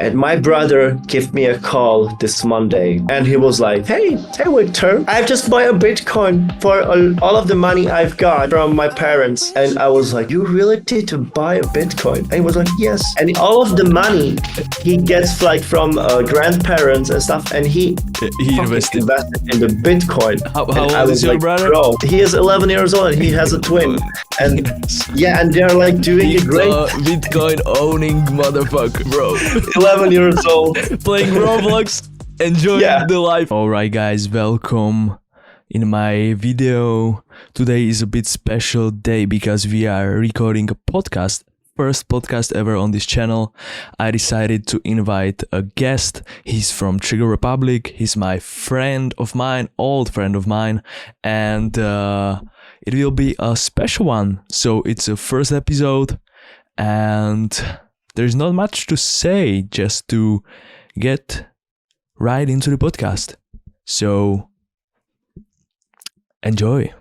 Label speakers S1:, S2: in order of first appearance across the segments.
S1: And my brother gave me a call this Monday, and he was like, hey Victor, I've just bought a Bitcoin for all of the money I've got from my parents. And I was like, you really did to buy a Bitcoin? And he was like, yes. And all of the money he gets like from grandparents and stuff, and he invested in the Bitcoin.
S2: How old is your brother?
S1: Bro, he is 11 years old and he has a twin. And yeah, and they're like doing a great
S2: Bitcoin owning motherfucker, bro.
S1: 11 years old.
S2: Playing Roblox, enjoying the life. Alright guys, welcome in my video. Today is a bit special day because we are recording a podcast. First podcast ever on this channel. I decided to invite a guest. He's from Czech Republic. He's my friend of mine, old friend of mine, and it will be a special one. So it's a first episode, and there's not much to say, just to get right into the podcast. So enjoy.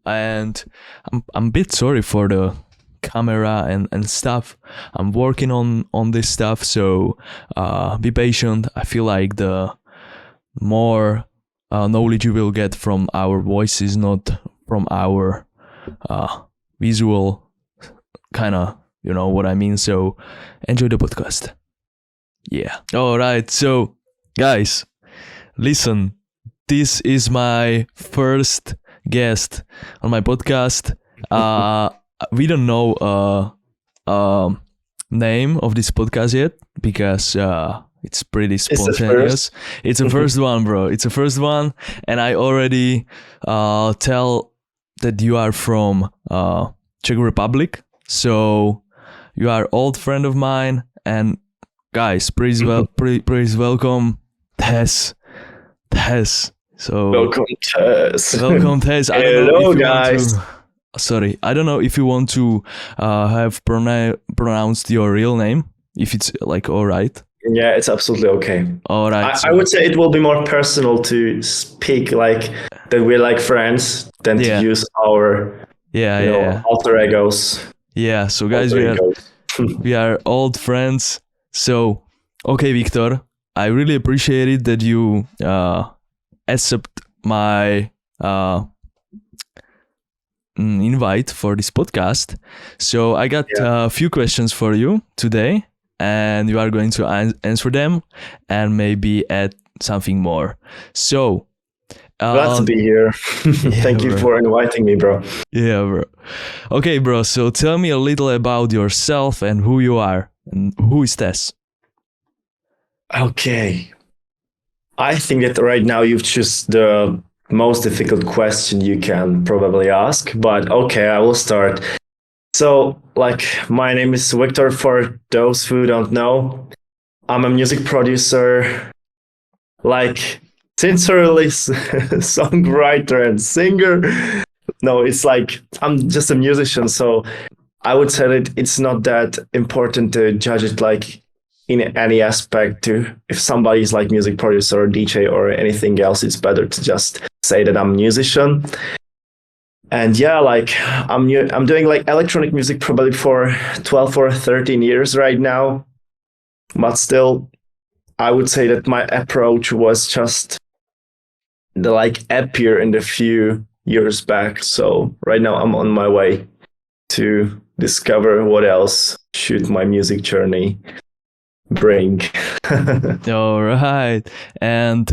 S2: And I'm a bit sorry for the camera and stuff. I'm working on this stuff, so be patient. I feel like the more knowledge you will get from our voices, not from our visual kind of, you know what I mean. So enjoy the podcast. Yeah. All right. So guys, listen, this is my first guest on my podcast. We don't know name of this podcast yet because it's pretty spontaneous. It's the first one, bro. It's the first one, and I already tell that you are from Czech Republic, so you are old friend of mine. And guys, please welcome Thez. So
S1: welcome Thez.
S2: Welcome Thez.
S1: Hello guys.
S2: Sorry, I don't know if you want to have pronounced your real name, if it's like all right.
S1: Yeah, it's absolutely okay.
S2: All right.
S1: I would say it will be more personal to speak like that we're like friends than to use our alter egos.
S2: Yeah, so guys, we are old friends. So, okay, Victor, I really appreciate it that you accept my invite for this podcast. So I got a few questions for you today, and you are going to answer them and maybe add something more. So
S1: glad to be here. Thank you for inviting me, bro.
S2: Yeah, bro. Okay, bro, so tell me a little about yourself and who you are, and who is Thez?
S1: Okay, I think that right now you've chosen the most difficult question you can probably ask, but okay, I will start. So, like, my name is Victor, for those who don't know. I'm a music producer, like, sincerely songwriter and singer. No, it's like, I'm just a musician, so I would say that it's not that important to judge it like in any aspect. To if somebody is like music producer or DJ or anything else, it's better to just say that I'm a musician. And yeah, like I'm doing like electronic music probably for 12 or 13 years right now, but still I would say that my approach was just the like appear in the few years back. So right now I'm on my way to discover what else should my music journey bring.
S2: All right. And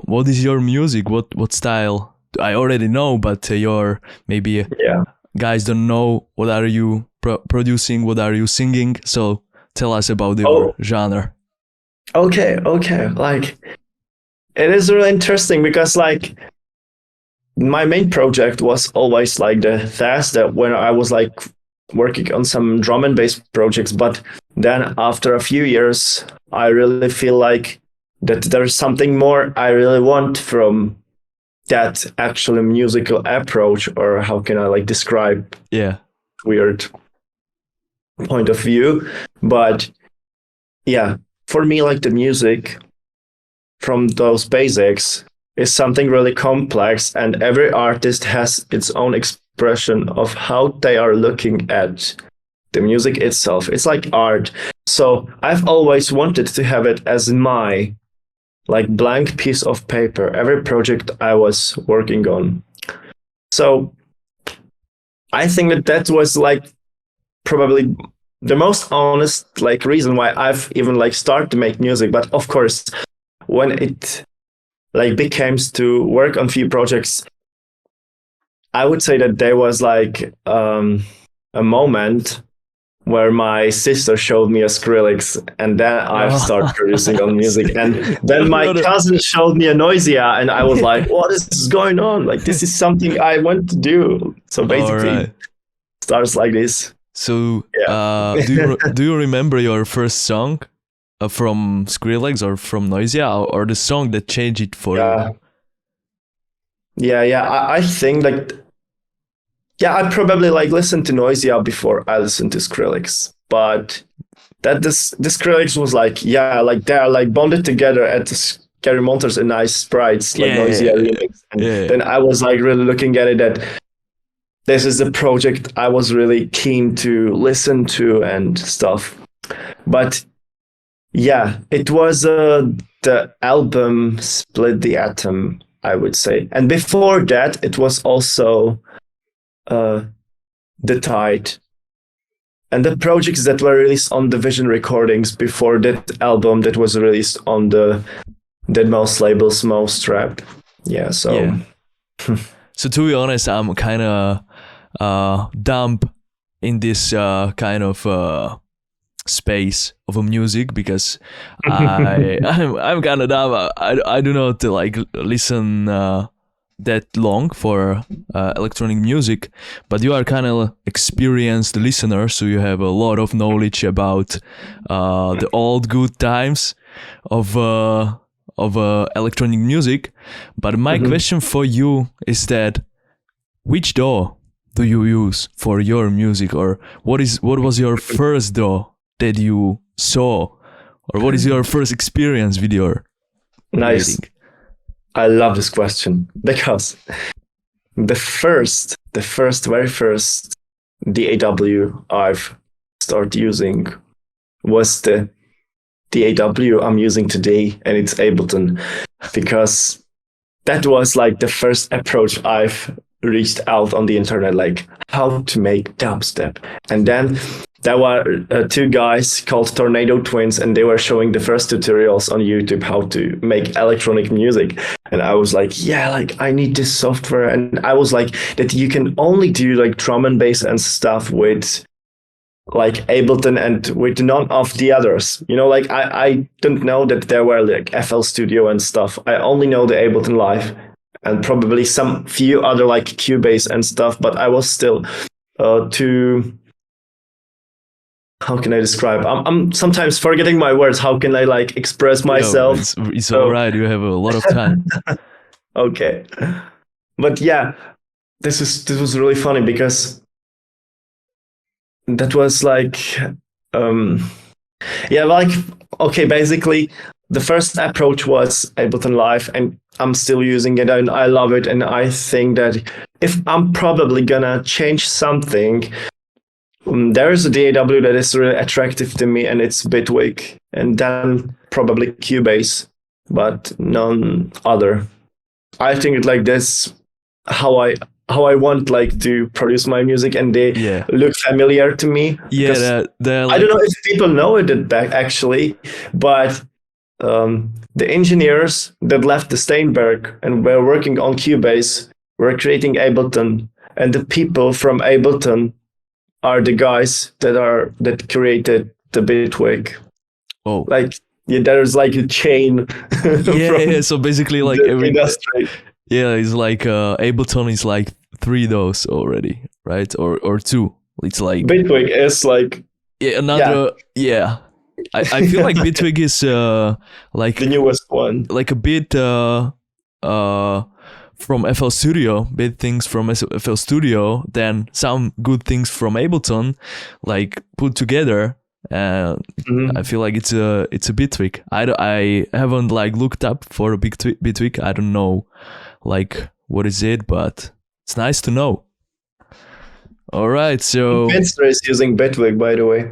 S2: what is your music? What style? I already know, but your maybe guys don't know. What are you producing? What are you singing? So tell us about your genre.
S1: Okay. Like, it is really interesting because like my main project was always like the Thez, that when I was like working on some drum and bass projects, but then after a few years, I really feel like that there's something more I really want from that actually musical approach, or how can I like describe weird point of view. But yeah, for me, like the music from those basics is something really complex, and every artist has its own expression of how they are looking at the music itself. It's like art. So I've always wanted to have it as my like blank piece of paper, every project I was working on. So I think that was like probably the most honest like reason why I've even like started to make music. But of course, when it like became to work on few projects, I would say that there was like a moment where my sister showed me a Skrillex, and then I started producing on music. And then my cousin showed me a Noisia, and I was like, what is going on? Like, this is something I want to do. So basically, starts like this.
S2: So do you remember your first song from Skrillex or from Noisia, or the song that changed it for you?
S1: Yeah. I think like, I probably like listened to Noisia before I listened to Skrillex, but that the Skrillex was like, like they're like bonded together at the Scary Monsters and Nice Sprites, like Noisia remix. And then I was like really looking at it that this is a project I was really keen to listen to and stuff. But yeah, it was the album Split the Atom, I would say. And before that, it was also The Tide. And the projects that were released on the Vision Recordings before that album that was released on the Deadmau5 labels, Most Rap. Yeah, so...
S2: Yeah. So to be honest, I'm kind of dumb in this kind of space of a music, because I'm kind of dumb. I do not like listen that long for electronic music, but you are kind of experienced listener, so you have a lot of knowledge about the old good times of electronic music. But my question for you is that which DAW do you use for your music, or what was your first DAW that you saw, or what is your first experience with your
S1: Nice.
S2: creating?
S1: I love this question because the very first D.A.W. I've started using was the D.A.W. I'm using today, and it's Ableton, because that was like the first approach I've reached out on the internet, like how to make dubstep. And then there were two guys called Tornado Twins, and they were showing the first tutorials on YouTube how to make electronic music. And I was like, yeah, like I need this software. And I was like, that you can only do like drum and bass and stuff with like Ableton and with none of the others. You know, like I didn't know that there were like FL Studio and stuff. I only know the Ableton Live and probably some few other like Cubase and stuff, but I was still too... How can I describe? I'm sometimes forgetting my words. How can I like express myself?
S2: It's all right. You have a lot of time.
S1: Okay, but yeah, this was really funny because that was like, okay, basically the first approach was Ableton Live, and I'm still using it and I love it. And I think that if I'm probably gonna change something, there is a D.A.W. that is really attractive to me, and it's Bitwig, and then probably Cubase, but none other. I think like this how I want like to produce my music, and they look familiar to me.
S2: Yeah, like...
S1: I don't know if people know it back actually, but the engineers that left the Steinberg and were working on Cubase were creating Ableton, and the people from Ableton are the guys that created the Bitwig.
S2: Oh,
S1: like there's like a chain.
S2: So basically, like every
S1: industry.
S2: Yeah, it's like Ableton is like 3 DAWs already, right? Or 2. It's like
S1: Bitwig is like
S2: another. Yeah. I feel like Bitwig is like
S1: the newest one,
S2: like a bit from FL Studio, bit things from FL Studio, then some good things from Ableton, like put together. And I feel like it's a Bitwig. I haven't like looked up for a big Bitwig. I don't know like what is it, but it's nice to know. All right. So
S1: Finster is using Bitwig, by the way.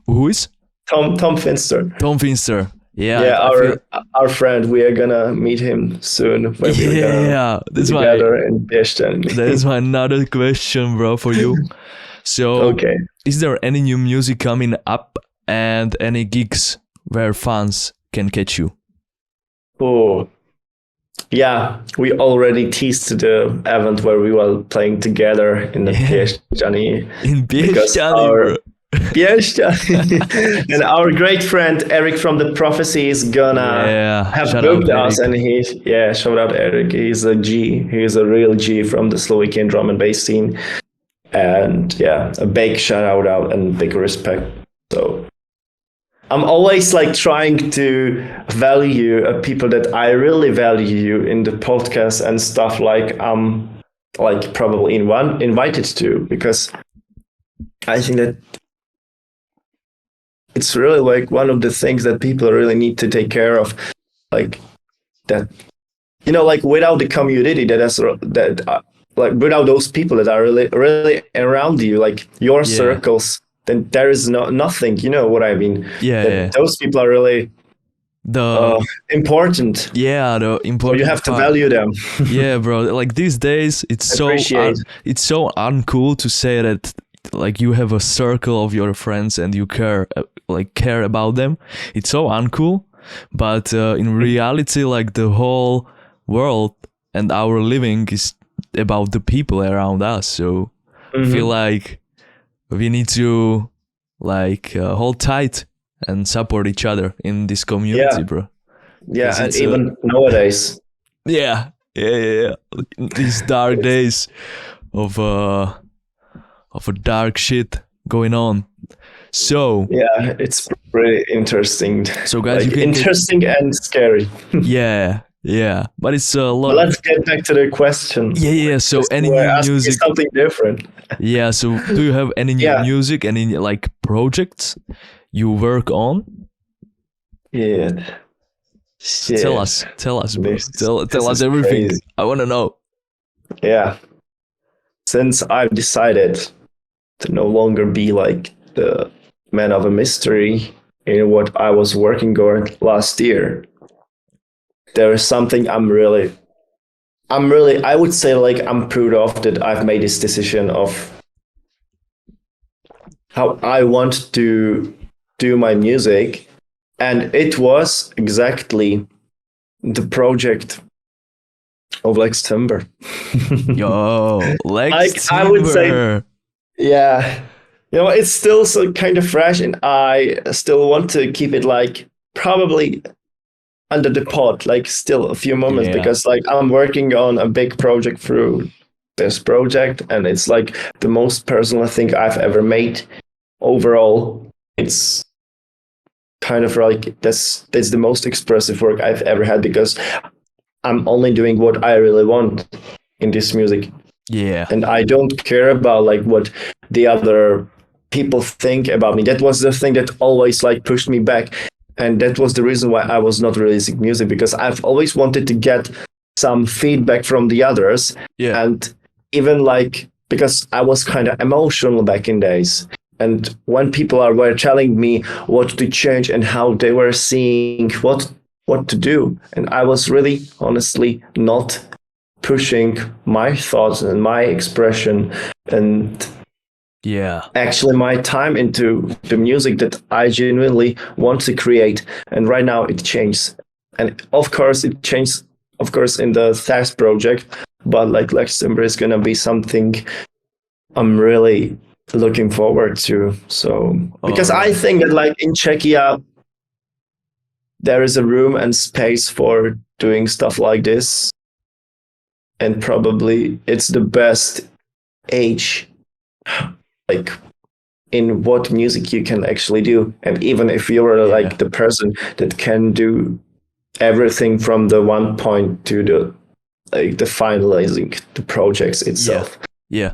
S2: who is
S1: Tom Finster.
S2: Tom Finster? Yeah,
S1: Yeah,
S2: I feel.
S1: our friend. We are gonna meet him soon when we're gonna
S2: Yeah,
S1: be together in Dresden.
S2: that's my another question, bro, for you. So,
S1: Okay.
S2: is there any new music coming up and any gigs where fans can catch you?
S1: Oh, yeah. We already teased the event where we were playing together in the Pieszczani.
S2: In
S1: Because
S2: Pieszczany, bro.
S1: Pieszczani. And our great friend Eric from the Prophecy is gonna
S2: Yeah,
S1: have
S2: shout
S1: booked
S2: out
S1: us,
S2: Eric.
S1: and shout out Eric. He's a G. He's a real G from the Slovakian drum and bass scene. And yeah, a big shout out and big respect. So I'm always like trying to value people that I really value in the podcast and stuff, like like probably invited to, because I think that it's really like one of the things that people really need to take care of, like that, like without the community like without those people that are really around you, like your circles, then there is nothing. You know what I mean?
S2: Yeah.
S1: Those people are really
S2: The
S1: important.
S2: yeah, the
S1: So
S2: important
S1: you have to
S2: part.
S1: value them.
S2: Yeah, bro. Like these days, it's so
S1: Appreciate.
S2: it's so uncool to say that like you have a circle of your friends and you care about them. It's so uncool, but in reality, like the whole world and our living is about the people around us. So I feel like we need to like hold tight and support each other in this community, bro.
S1: Yeah,
S2: 'Cause
S1: and
S2: it's,
S1: even nowadays.
S2: Yeah. These dark days of a dark shit going on. So
S1: yeah, it's pretty interesting.
S2: So guys,
S1: like,
S2: you can
S1: interesting and scary.
S2: yeah, but it's a lot.
S1: Let's get back to the question.
S2: Yeah. So any new music?
S1: Something different.
S2: Yeah. So do you have any new music? Any like projects you work on?
S1: Yeah.
S2: Tell us, bro. Tell us everything. Crazy. I want to know.
S1: Yeah. Since I've decided to no longer be like the man of a mystery in what I was working on last year, there is something I would say, like, I'm proud of, that I've made this decision of how I want to do my music. And it was exactly the project of Lex Timber.
S2: Yo, Lex Timber.
S1: I would say, yeah. It's still so kind of fresh, and I still want to keep it like probably under the pod, like still a few moments, because like I'm working on a big project through this project, and it's like the most personal thing I've ever made. Overall, it's kind of like that's the most expressive work I've ever had, because I'm only doing what I really want in this music.
S2: Yeah.
S1: And I don't care about like what the other people think about me. That was the thing that always like pushed me back. And that was the reason why I was not releasing music, because I've always wanted to get some feedback from the others.
S2: Yeah.
S1: And even like, because I was kind of emotional back in days. And when people were telling me what to change and how they were seeing what to do, and I was really honestly not pushing my thoughts and my expression and actually my time into the music that I genuinely want to create. And right now it changed. And of course it changed, of course, in the Thez project, but like Lex Timber is gonna be something I'm really looking forward to. So because I think that like in Czechia there is a room and space for doing stuff like this, and probably it's the best age like in what music you can actually do. And even if you're like the person that can do everything from the one point to the like the finalizing the projects itself.
S2: Yeah,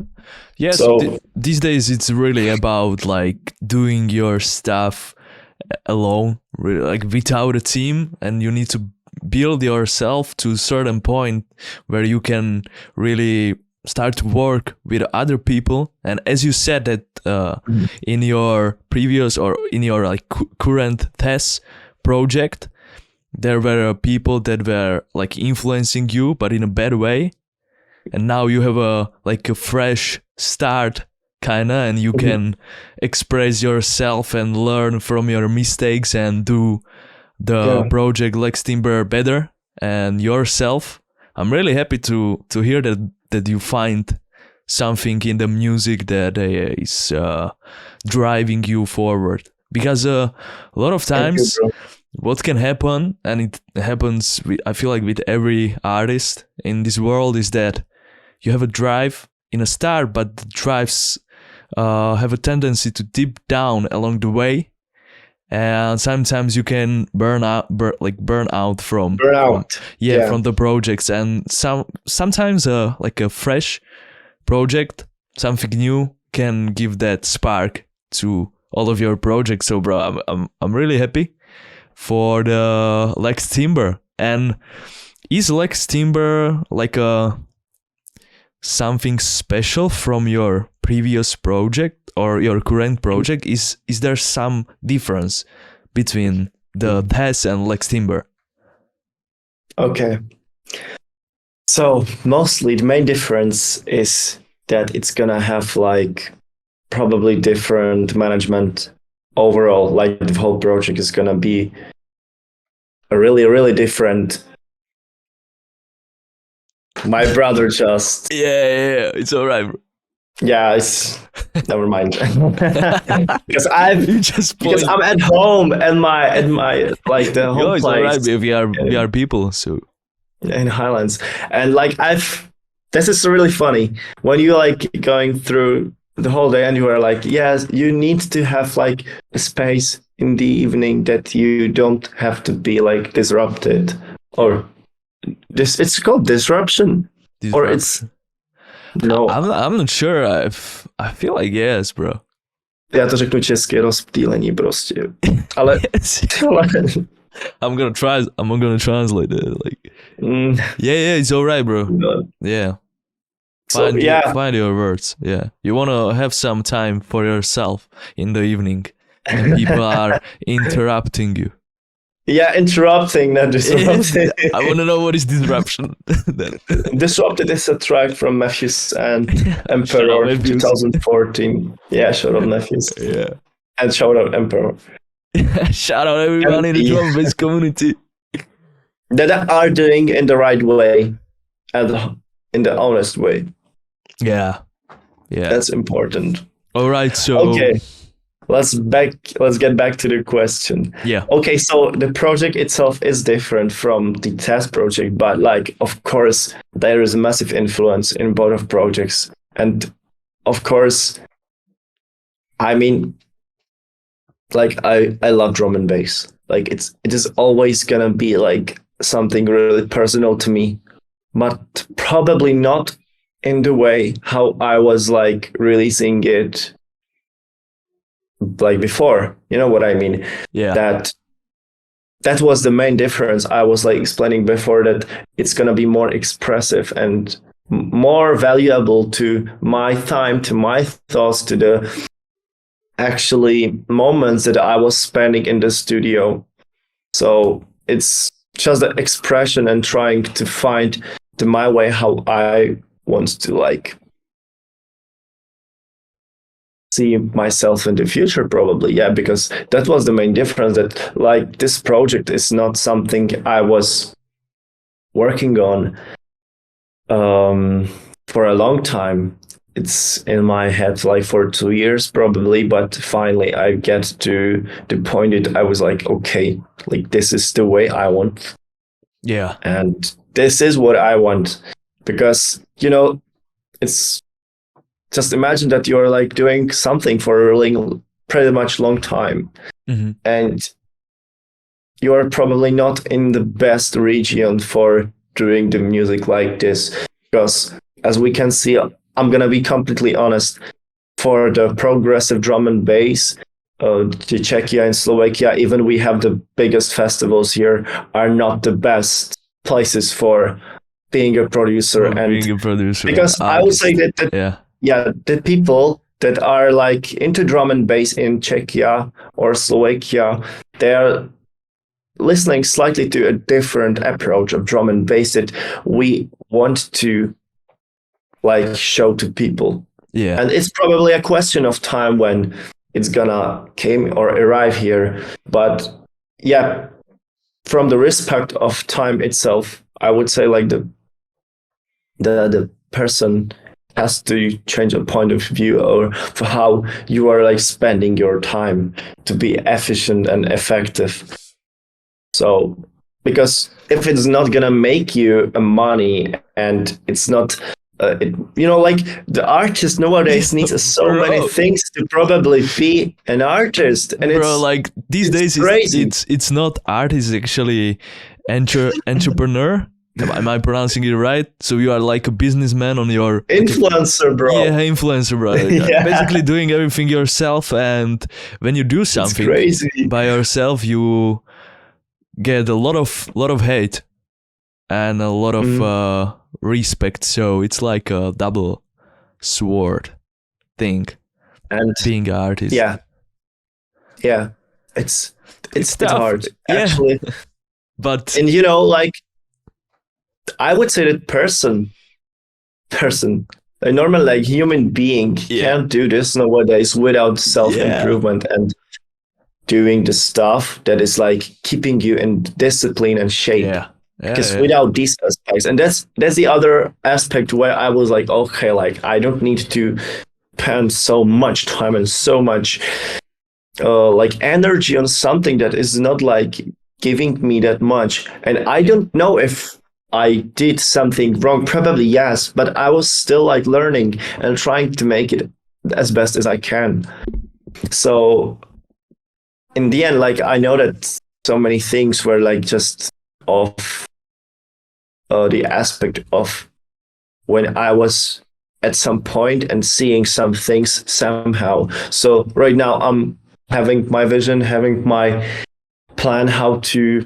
S2: so these days it's really about like doing your stuff alone, really, like without a team, and you need to build yourself to a certain point where you can really start to work with other people, and as you said that in your previous or in your like current Thez project, there were people that were like influencing you, but in a bad way, and now you have a fresh start kinda, and you can express yourself and learn from your mistakes and do the project Lex Timber better and yourself. I'm really happy to hear that you find something in the music that is driving you forward, because a lot of times what can happen, and it happens I feel like with every artist in this world, is that you have a drive in a start, but the drives have a tendency to dip down along the way, and sometimes you can burn out from the projects, and sometimes like a fresh project, something new, can give that spark to all of your projects. So bro, I'm really happy for the Lex Timber. And is Lex Timber like a something special from your previous project or your current project? Is there some difference between the Thez and Lex Timber?
S1: Okay. So mostly the main difference is that it's gonna have like probably different management overall. Like the whole project is gonna be a really different. My brother just
S2: yeah, it's alright, bro.
S1: Yeah, it's never mind. because
S2: because
S1: I'm at home and my like the whole
S2: it's
S1: place.
S2: Alright, we are people, so
S1: in Highlands, and like this is really funny when you like going through the whole day and you are like, yes, you need to have like a space in the evening that you don't have to be like disrupted, or it's called disruption. Or it's no.
S2: I'm not sure. I feel like yes, bro.
S1: Já to řeknu česky, rozptýlení prostě. Ale
S2: I'm gonna translate it. Like, yeah, it's alright, bro. Yeah. Find your words. Yeah, you wanna have some time for yourself in the evening, and people are interrupting you.
S1: Yeah, interrupting, not disrupting.
S2: I wanna know what is disruption.
S1: Disrupted is a track from Matthews and Emperor 2014. Yeah, shout out Matthews.
S2: Yeah.
S1: And shout out Emperor.
S2: Shout out everyone in the drum bass community
S1: that are doing in the right way and in the honest way.
S2: Yeah.
S1: That's important.
S2: All right, so
S1: okay. Let's get back to the question.
S2: Yeah.
S1: Okay, so the project itself is different from the Thez project, but like, of course, there is a massive influence in both of projects. And of course, I mean, like I love drum and bass. Like it is always gonna be like something really personal to me, but probably not in the way how I was like releasing it like before. You know what I mean?
S2: Yeah.
S1: That was the main difference. I was like explaining before that it's gonna be more expressive and more valuable to my time, to my thoughts, to the actually moments that I was spending in the studio. So it's just the expression and trying to find my way how I want to like see myself in the future, probably. Yeah, because that was the main difference, that like this project is not something I was working on for a long time. It's in my head like for 2 years probably, but finally I get to the point that I was like, okay, like this is the way I want.
S2: Yeah.
S1: And this is what I want. Because, you know, it's just imagine that you're like doing something for a really pretty much long time.
S2: Mm-hmm.
S1: And you're probably not in the best region for doing the music like this. Because as we can see, I'm going to be completely honest, for the progressive drum and bass, the Czechia and Slovakia, even we have the biggest festivals here, are not the best places for being a producer and
S2: being a producer,
S1: because I would say that the people that are like into drum and bass in Czechia or Slovakia, they are listening slightly to a different approach of drum and bass that we want to like show to people.
S2: Yeah.
S1: And it's probably a question of time when it's gonna came or arrive here. But yeah, from the respect of time itself, I would say like the person has to change a point of view or for how you are like spending your time to be efficient and effective. So because if it's not gonna make you money and it's not like the artist nowadays needs so many things to probably be an artist, and it's
S2: like these days
S1: crazy.
S2: It's not art, it's actually entrepreneur. Am I pronouncing it right? So you are like a businessman on your
S1: influencer, bro.
S2: Yeah, influencer, bro. Yeah. Basically doing everything yourself, and when you do something by yourself, you get a lot of hate and a lot of respect. So it's like a double sword thing.
S1: And
S2: being an artist.
S1: Yeah. It's hard, actually.
S2: But
S1: and like I would say that person, a normal like human being can't do this nowadays without self-improvement and doing the stuff that is like keeping you in discipline and shape. Because without these aspects, and that's the other aspect where I was like, okay, like I don't need to spend so much time and so much like energy on something that is not like giving me that much. And I don't know if I did something wrong. Probably yes, but I was still like learning and trying to make it as best as I can. So in the end, like I know that so many things were like just off the aspect of when I was at some point and seeing some things somehow. So right now I'm having my vision, having my plan how to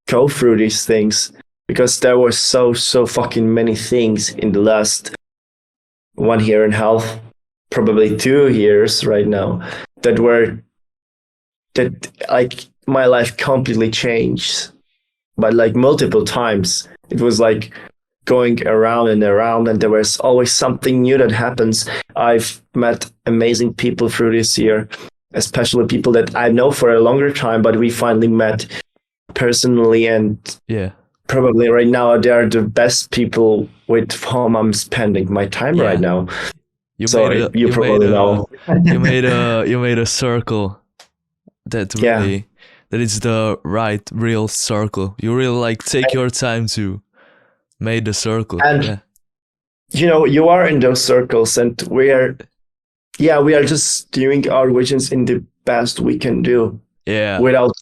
S1: go through these things, because there were so fucking many things in the last 1 year and a half, probably 2 years right now, that like my life completely changed, but like multiple times. It was like going around and around, and there was always something new that happens. I've met amazing people through this year, especially people that I know for a longer time, but we finally met personally, and probably right now they are the best people with whom I'm spending my time right now. You probably know.
S2: you made a circle that really that is the real circle. You really like take your time to make the circle.
S1: And you are in those circles, and we are just doing our visions in the best we can do. Without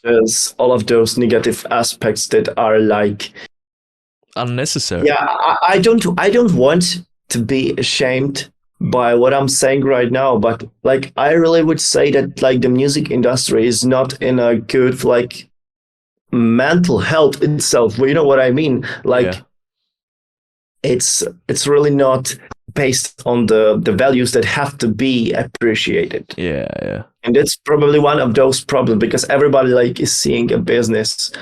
S1: all of those negative aspects that are like
S2: unnecessary.
S1: I don't want to be ashamed by what I'm saying right now, but like I really would say that like the music industry is not in a good like mental health itself. You know what I mean? Like it's really not based on the values that have to be appreciated. And that's probably one of those problems, because everybody like is seeing a business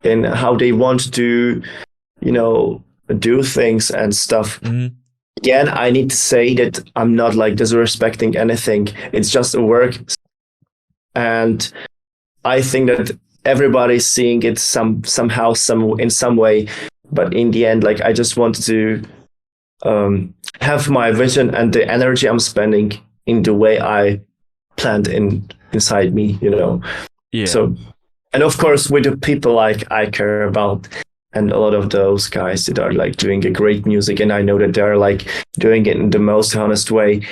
S1: in how they want to do things and stuff. Again, I need to say that I'm not like disrespecting anything. It's just a work, and I think that everybody's seeing it somehow in some way. But in the end, like I just want to have my vision and the energy I'm spending in the way I planned inside me. So, and of course with the people like I care about, and a lot of those guys that are like doing a great music, and I know that they're like doing it in the most honest way.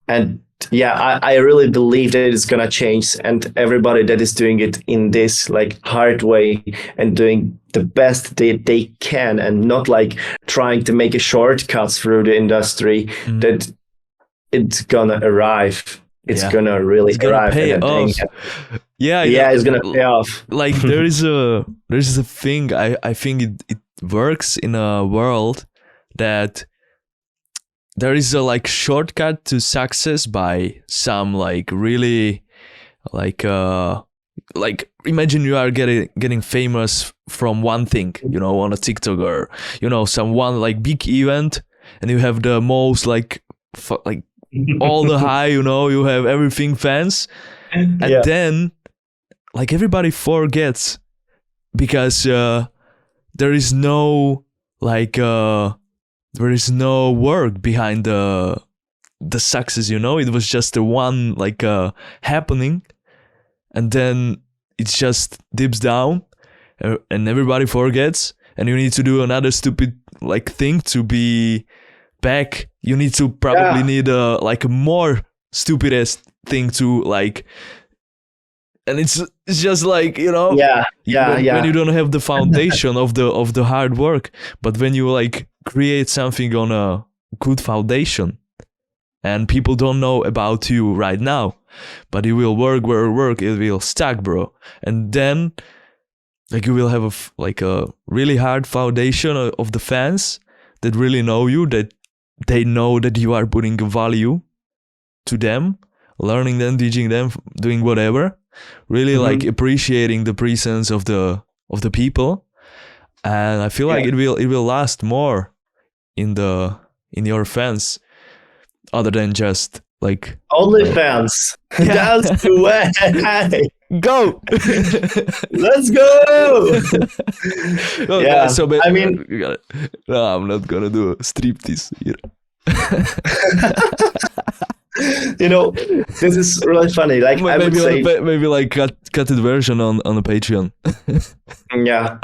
S1: And I really believe that it's gonna change, and everybody that is doing it in this like hard way and doing the best they can, and not like trying to make a shortcut through the industry, that it's gonna arrive. It's gonna really arrive.
S2: Pay off.
S1: It's gonna pay off.
S2: Like there's a thing. I think works in a world that there is a like shortcut to success by some like really like imagine you are getting famous from one thing, you know, on a TikTok or, you know, some one like big event, and you have the most like all the high, you know, you have everything fans, and
S1: Yeah.
S2: then like everybody forgets because there is no like there is no work behind the success, you know. It was just a one like happening, and then it just dips down, and everybody forgets, and you need to do another stupid like thing to be back. You need to probably need a like a more stupidest thing to like, and it's just like, you know, when you don't have the foundation of the hard work. But when you like create something on a good foundation, and people don't know about you right now, but you will work, it will stack, bro, and then like you will have a really hard foundation of the fans that really know you, that they know that you are putting a value to them, learning them, teaching them, doing whatever, really like appreciating the presence of the people. And I feel like it will last more in your fans, other than just like
S1: OnlyFans. That's the way.
S2: Go.
S1: Let's go.
S2: Yeah. So
S1: I mean,
S2: no, I'm not gonna do a striptease here.
S1: you know, this is really funny. Like I would say,
S2: maybe like cut it version on the Patreon.
S1: Yeah.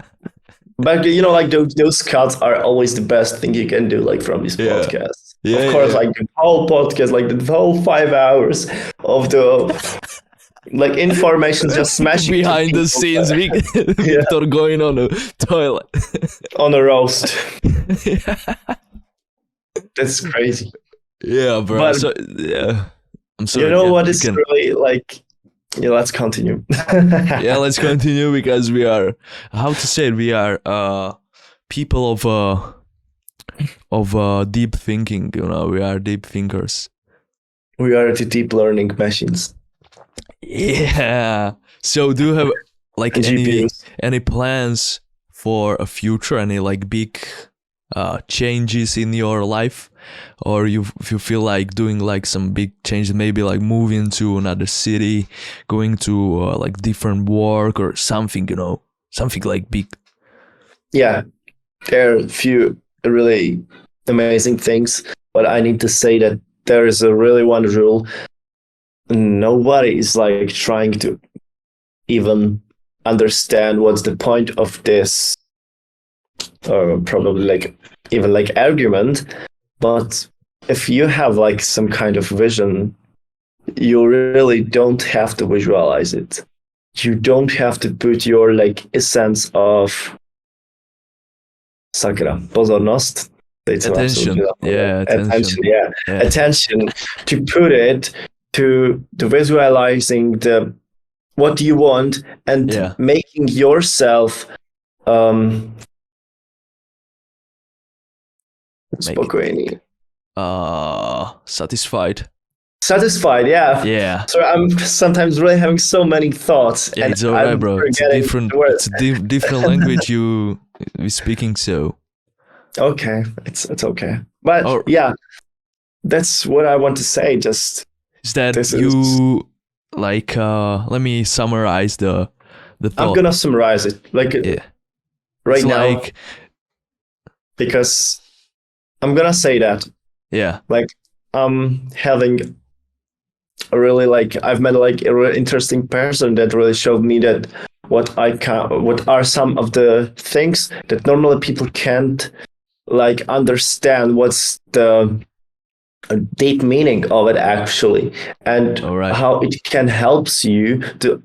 S1: But you know, like those cuts are always the best thing you can do, like from this podcast.
S2: Yeah,
S1: of course, like the whole podcast, like the whole 5 hours of the like information just smashing
S2: behind the scenes, Victor going on a toilet
S1: on a roast. That's crazy.
S2: Yeah, bro.
S1: But,
S2: so, yeah, I'm sorry.
S1: You know what is really like? Yeah, let's continue.
S2: Yeah, let's continue, because we are, how to say it, we are people of deep thinking, you know. We are deep thinkers.
S1: We are the deep learning machines.
S2: Yeah. So do you have like any plans for a future, any like big changes in your life, or if you feel like doing like some big changes, maybe like moving to another city, going to like different work or something, you know, something like big?
S1: Yeah, there are a few really amazing things, but I need to say that there is a really one rule. Nobody is like trying to even understand what's the point of this, or probably like even like argument. But if you have like some kind of vision, you really don't have to visualize it. You don't have to put your like essence of sakra, pozornost,
S2: attention,
S1: attention to put it to visualizing the what you want and making yourself satisfied, yeah. So I'm sometimes really having so many thoughts.
S2: Yeah, it's alright, bro. It's a different language you speaking, so
S1: okay, it's okay. But yeah, that's what I want to say. Just
S2: is that you like let me summarize the thought.
S1: I'm gonna summarize it like right
S2: it's
S1: now,
S2: like,
S1: because I'm gonna say that like I'm having a really like I've met like a really interesting person that really showed me that what are some of the things that normally people can't like understand what's the deep meaning of it actually, and how it can helps you to,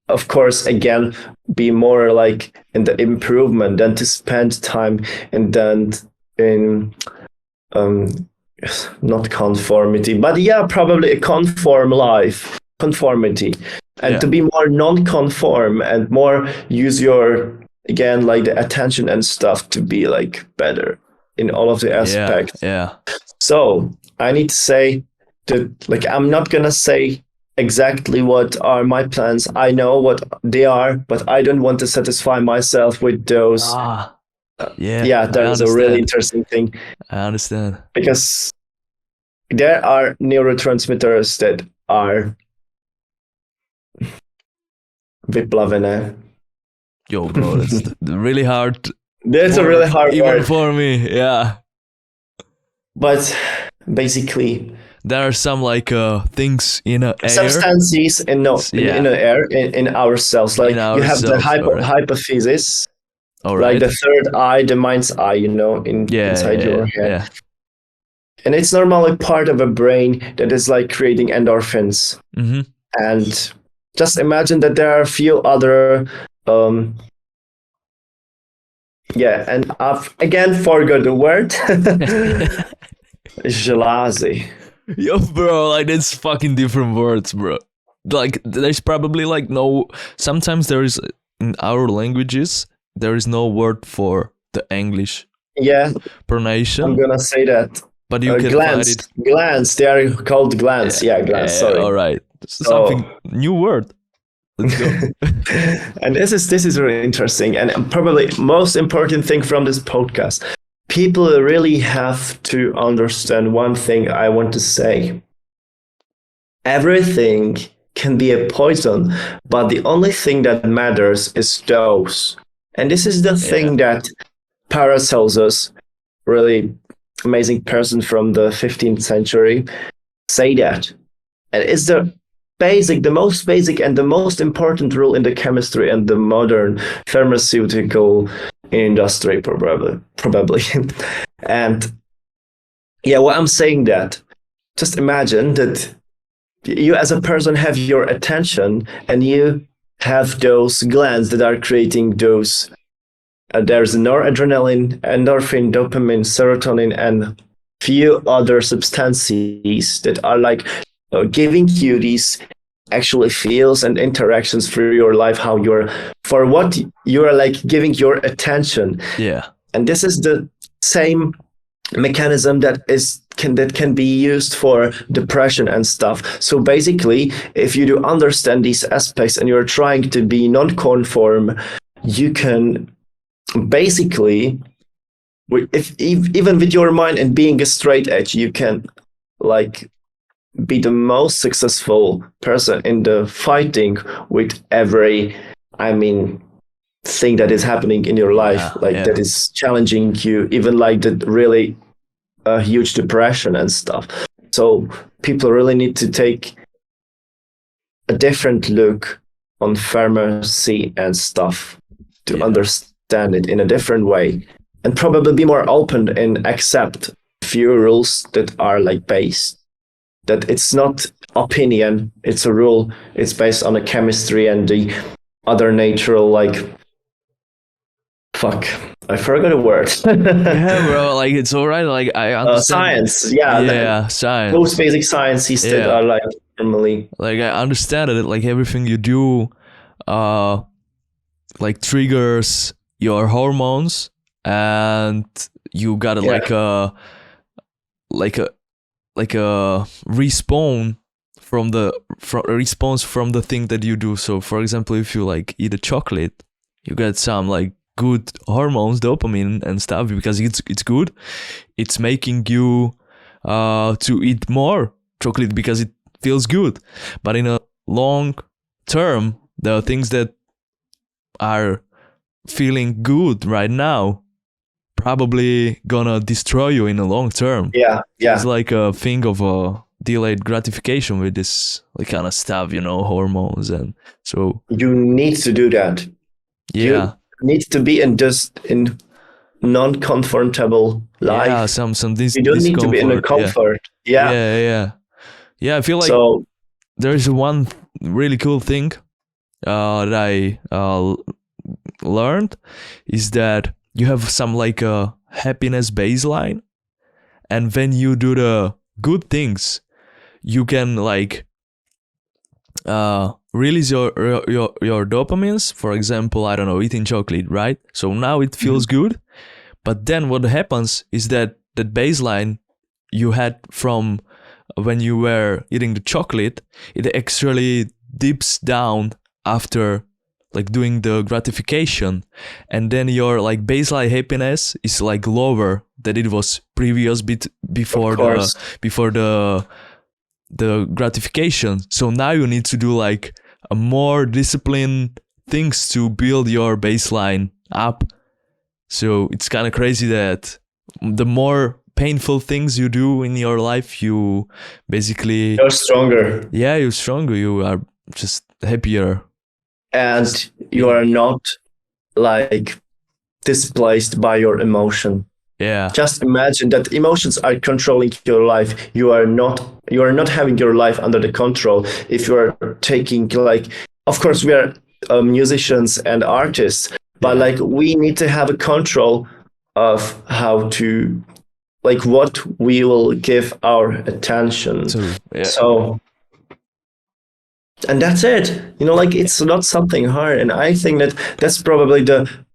S1: of course, again, be more like in the improvement than to spend time and then in not conformity, but probably a conformity, and to be more non-conform and more use your again, like the attention and stuff to be like better in all of the aspects.
S2: Yeah.
S1: So I need to say that, like, I'm not gonna say exactly what are my plans. I know what they are, but I don't want to satisfy myself with those.
S2: Yeah,
S1: That is a really interesting thing.
S2: I understand.
S1: Because there are neurotransmitters that are vyplavené.
S2: Yo, bro, that's really hard.
S1: That's a really hard
S2: even
S1: word.
S2: for me. Yeah.
S1: But basically,
S2: there are some like things in air.
S1: Substances in the air in our cells. Like you have the hypophysis, like the third eye, the mind's eye, inside your head.
S2: Yeah.
S1: And it's normally part of a brain that is like creating endorphins.
S2: Mm-hmm.
S1: And just imagine that there are a few other and I've again forgot the word. Žlázy.
S2: Yo, bro, like that's fucking different words, bro. Like there's probably like no. Sometimes there is in our languages there is no word for the English pronunciation.
S1: I'm gonna say that.
S2: But you can
S1: glands.
S2: find it.
S1: Glands. They are called glands. Glands. Sorry.
S2: All right. Something new word. Let's go.
S1: And this is really interesting, and probably most important thing from this podcast. People really have to understand one thing I want to say. Everything can be a poison, but the only thing that matters is dose. And this is the thing that Paracelsus, really amazing person from the 15th century, say that. And it's the most basic and the most important rule in the chemistry and the modern pharmaceutical industry, probably. And what I'm saying that, just imagine that you as a person have your attention and you have those glands that are creating those. There's noradrenaline, endorphin, dopamine, serotonin, and few other substances that are like giving you these actually feels and interactions through your life, for what you're like giving your attention. And this is the same mechanism that can be used for depression and stuff. So basically, if you do understand these aspects and you're trying to be non-conform, you can basically, even with your mind and being a straight edge, you can like be the most successful person in the fighting with every thing that is happening in your life, that is challenging you, even like the really huge depression and stuff. So people really need to take a different look on pharmacy and stuff to understand it in a different way, and probably be more open and accept few rules that are like based, that it's not opinion, it's a rule, it's based on the chemistry and the other natural, like, I forgot a word.
S2: Bro, like it's all right. Like I understand.
S1: Science,
S2: science.
S1: Those basic sciences that are like normally.
S2: Like I understand it. Like everything you do, like triggers your hormones, and you got like a response from the thing that you do. So for example, if you like eat a chocolate, you get some like good hormones, dopamine and stuff, because it's good. It's making you to eat more chocolate because it feels good. But in a long term, the things that are feeling good right now probably gonna destroy you in the long term. It's like a thing of a delayed gratification with this like kind of stuff, hormones, and so
S1: you need to do that. You need to be in non-comfortable life.
S2: You
S1: don't need to be in a comfort.
S2: I feel like there is one really cool thing that I learned, is that you have some like a happiness baseline, and when you do the good things, you can like release your dopamines. For example, I don't know, eating chocolate, right? So now it feels good, but then what happens is that that baseline you had from when you were eating the chocolate, it actually dips down after like doing the gratification, and then your like baseline happiness is like lower than it was previous before the gratification. So now you need to do like a more disciplined things to build your baseline up. So it's kind of crazy that the more painful things you do in your life, you basically
S1: You're stronger.
S2: Yeah, you're stronger. You are just happier.
S1: And you are not like displaced by your emotion.
S2: Yeah.
S1: Just imagine that emotions are controlling your life. You are not having your life under the control. If you are taking like, of course we are musicians and artists, but like we need to have a control of how to, like what we will give our attention. So and that's it. You know, like it's not something hard. And I think that that's probably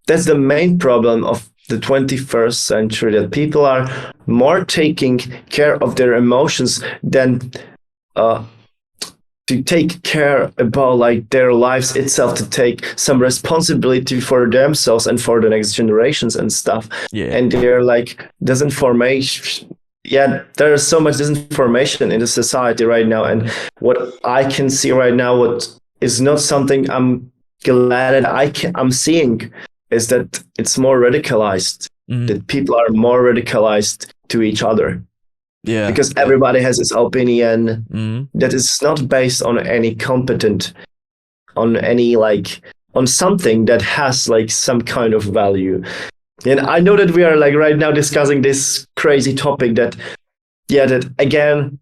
S1: that's the main problem of the 21st century, that people are more taking care of their emotions than to take care about like their lives itself, to take some responsibility for themselves and for the next generations and stuff. And they're like disinformation. Yeah, there's so much disinformation in the society right now, and what I can see right now, what is not something I'm glad that I'm seeing, is that it's more radicalized. That people are more radicalized to each other.
S2: Yeah,
S1: because everybody has its opinion that is not based on any competent, on any like on something that has like some kind of value. And I know that we are like right now discussing this crazy topic that again,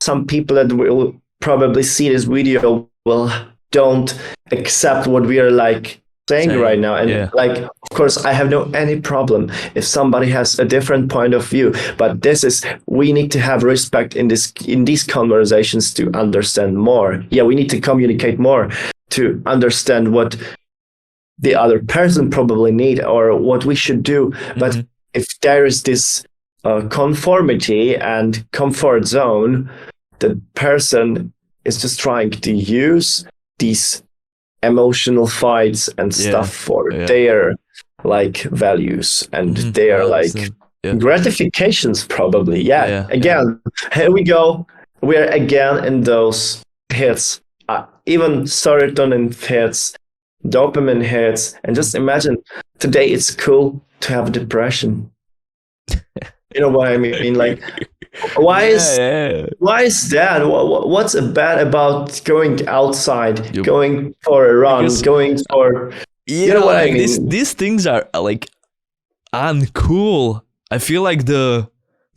S1: some people that will probably see this video will don't accept what we are like saying right now. And like, of course, I have no any problem if somebody has a different point of view, but we need to have respect in these conversations to understand more. Yeah, we need to communicate more to understand what the other person probably need or what we should do. But if there is this conformity and comfort zone, the person is just trying to use these emotional fights and stuff for their like values and their like gratifications probably. Again, here we go. We're again in those hits, even serotonin hits, dopamine hits, and just imagine today it's cool to have depression. You know what I mean? Like, why is that? What's bad about going outside, going for a run, going for you know what I mean?
S2: These things are like uncool. I feel like the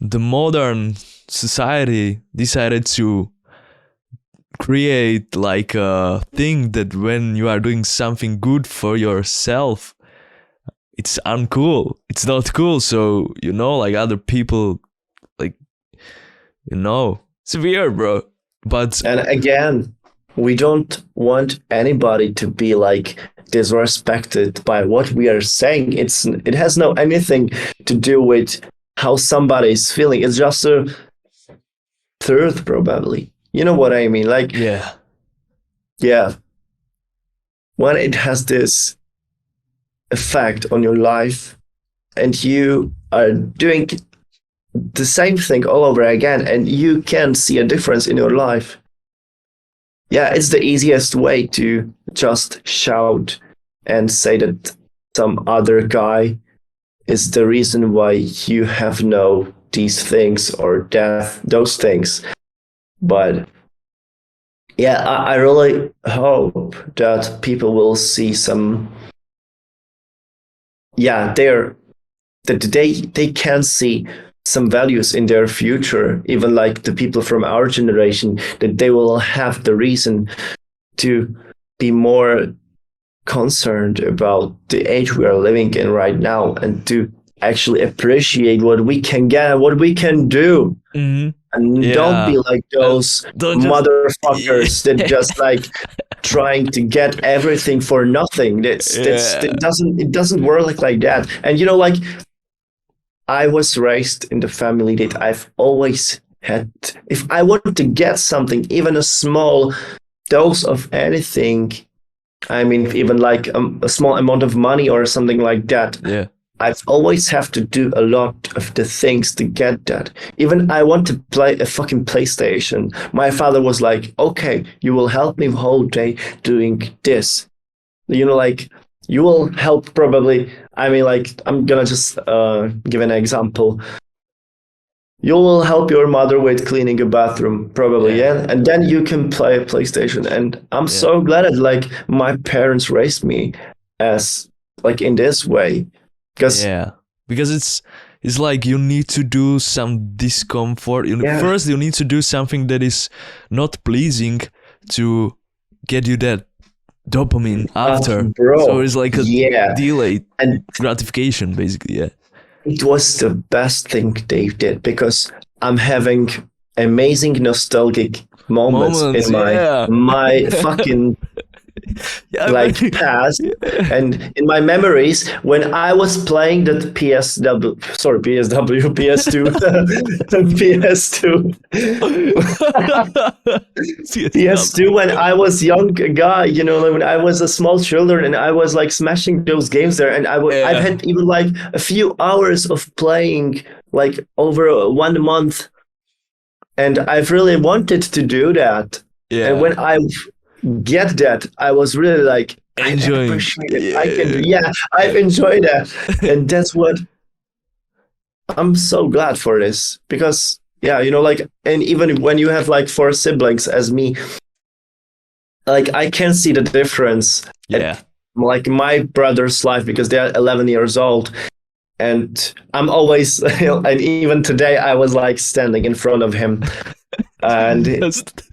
S2: modern society decided to create like a thing that when you are doing something good for yourself, it's uncool. It's not cool. So, you know, like other people, like, you know, it's weird, bro. But
S1: and again, we don't want anybody to be like disrespected by what we are saying. It has no anything to do with how somebody is feeling. It's just a truth, probably. You know what I mean? Like, yeah. When it has this effect on your life and you are doing the same thing all over again and you can see a difference in your life, it's the easiest way to just shout and say that some other guy is the reason why you have these things or those things. But I really hope that people will see some that they can see some values in their future, even like the people from our generation, that they will have the reason to be more concerned about the age we are living in right now and to actually appreciate what we can get and what we can do. And don't be like those
S2: don't just
S1: motherfuckers that just like trying to get everything for nothing. It doesn't work like that. And like I was raised in the family that I've always had. If I want to get something, even a small dose of anything, I mean, even like a small amount of money or something like that.
S2: Yeah.
S1: I've always have to do a lot of the things to get that. Even I want to play a fucking PlayStation. My father was like, okay, you will help me the whole day doing this. Like you will help probably. I mean, like I'm gonna just give an example. You will help your mother with cleaning a bathroom, probably, yeah. And then you can play a PlayStation. And I'm so glad that like my parents raised me as like in this way. Because
S2: it's like you need to do some discomfort. First, you need to do something that is not pleasing to get you that dopamine after.
S1: Bro.
S2: So it's like a delayed gratification, basically. Yeah.
S1: It was the best thing they did because I'm having amazing nostalgic moments in my fucking past and in my memories when I was playing that PS2 when I was young guy, when I was a small children and I was like smashing those games there, and I've had even like a few hours of playing like over 1 month, and I've really wanted to do that. And when I get that, I was really like enjoying. I appreciate it. I've enjoyed that, and that's what I'm so glad for this because like, and even when you have like 4 siblings as me, like I can see the difference. Like my brother's life because they're 11 years old. And I'm always, and even today, I was like standing in front of him. And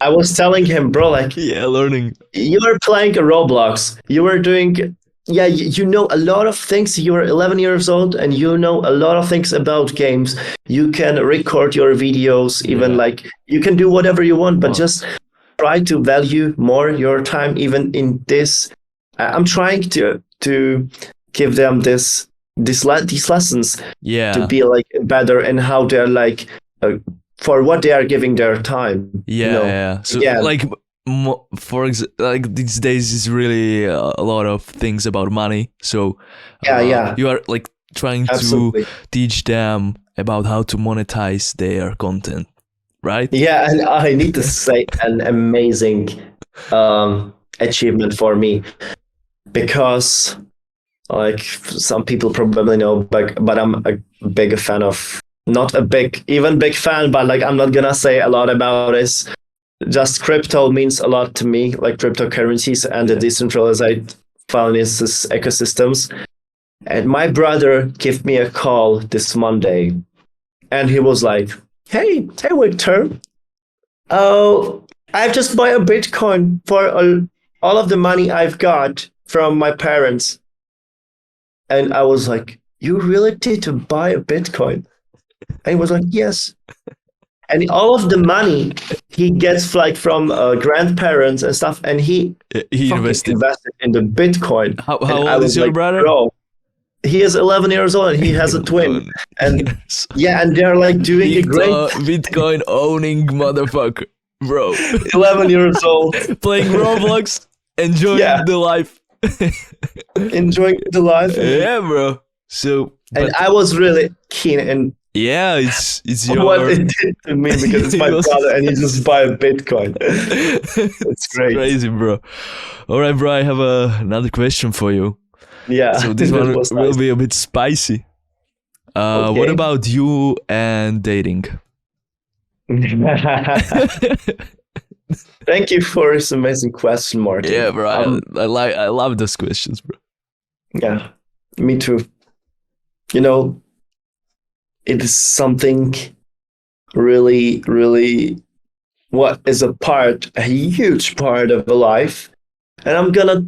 S1: I was telling him, bro, like,
S2: learning.
S1: You were playing a Roblox. You were doing, you know a lot of things. You were 11 years old and you know a lot of things about games. You can record your videos, even like you can do whatever you want, but just try to value more your time, even in this. I'm trying to give them these lessons to be like better and how they're like for what they are giving their time.
S2: So like like these days is really a lot of things about money, so you are like trying to teach them about how to monetize their content, right?
S1: And I need to say an amazing achievement for me because like some people probably know, but I'm a big fan of, not a big fan, but like I'm not gonna say a lot about this. Just crypto means a lot to me, like cryptocurrencies and the decentralized finance ecosystems. And my brother gave me a call this Monday, and he was like, "Hey, Victor, I've just bought a Bitcoin for all of the money I've got from my parents." And I was like, "You really did to buy a Bitcoin?" And he was like, "Yes." And all of the money he gets like from grandparents and stuff, and he invested in the Bitcoin.
S2: How old is your brother?
S1: Bro, he is 11 years old and he has a twin. And and they're like doing a great
S2: Bitcoin owning motherfucker, bro.
S1: 11 years old.
S2: Playing Roblox, enjoying the life.
S1: Enjoying the life.
S2: Yeah, bro. So,
S1: and I was really keen and
S2: it's your
S1: what it did to me because it's my brother and he just buy a Bitcoin. It's great.
S2: Crazy, bro. All right, bro. I have another question for you. So this one will be a bit spicy. What about you and dating?
S1: Thank you for this amazing question, Martin.
S2: Yeah, bro. I love those questions, bro.
S1: Yeah, me too. It is something really, really what is a huge part of the life. And I'm gonna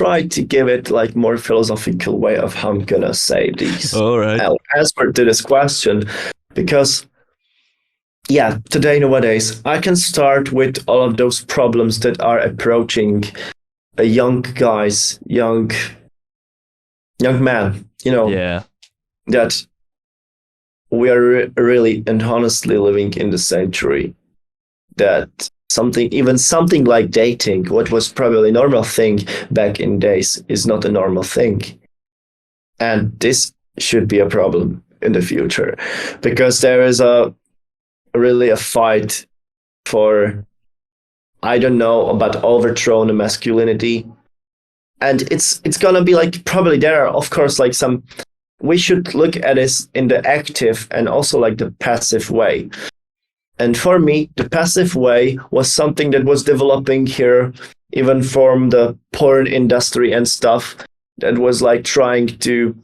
S1: try to give it like more philosophical way of how I'm gonna say these.
S2: All right.
S1: I'll answer to this question because yeah, today nowadays, I can start with all of those problems that are approaching a young guys, young man,
S2: Yeah.
S1: that we are really and honestly living in the century that even something like dating, what was probably a normal thing back in days, is not a normal thing. And this should be a problem in the future because there is really a fight for, I don't know, about overthrown masculinity. And it's gonna be like, probably there are of course like some, we should look at this in the active and also like the passive way. And for me, the passive way was something that was developing here, even from the porn industry and stuff, that was like trying to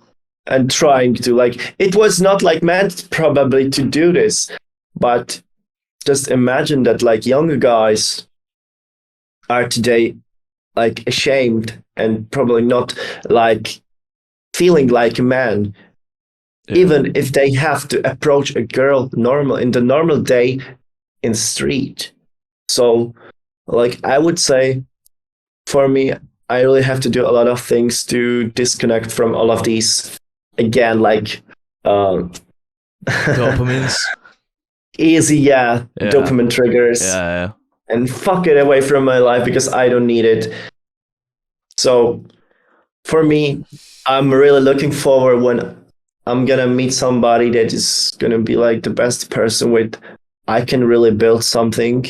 S1: like, it was not like meant probably to do this, but just imagine that like younger guys are today like ashamed and probably not like feeling like a man, even if they have to approach a girl in the normal day in the street. So like I would say, for me, I really have to do a lot of things to disconnect from all of these, again, like
S2: Dopamines.
S1: Easy, dopamine triggers,
S2: Yeah.
S1: and fuck it away from my life because I don't need it. So for me, I'm really looking forward when I'm gonna meet somebody that is gonna be like the best person with, I can really build something.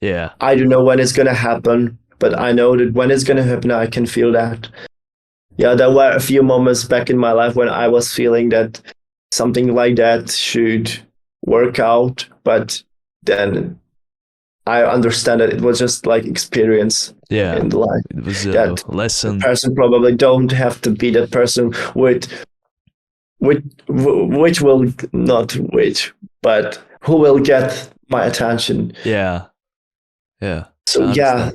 S2: Yeah.
S1: I don't know when it's gonna happen, but I know that when it's gonna happen, I can feel that. Yeah, there were a few moments back in my life when I was feeling that something like that should work out, but then I understand that it was just like experience in the life.
S2: It was a
S1: that
S2: lesson.
S1: The person probably don't have to be the person which will not which, but who will get my attention.
S2: Yeah.
S1: So yeah,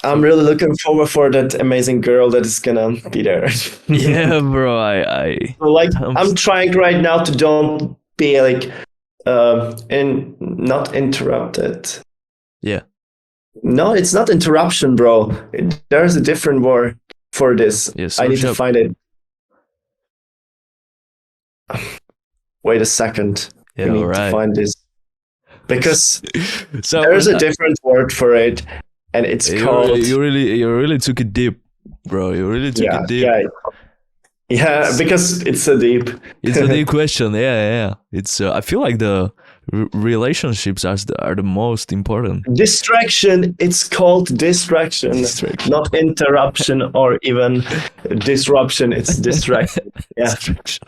S1: I'm really looking forward for that amazing girl that is gonna be there.
S2: Yeah, bro. I
S1: So, like I'm trying right now to don't be like not interrupted.
S2: Yeah.
S1: No, it's not interruption, bro. There's a different word for this.
S2: Yes,
S1: I need to find it. Wait a second.
S2: Yeah,
S1: we need to find this because there's a different word for it, and it's called.
S2: You really took it deep, bro. You really took it deep.
S1: Yeah, because it's a deep.
S2: It's a deep question. Yeah. It's. I feel like the relationships are the most important.
S1: Distraction. It's called distraction. Not interruption or even disruption. It's distraction. Yeah.
S2: Distraction.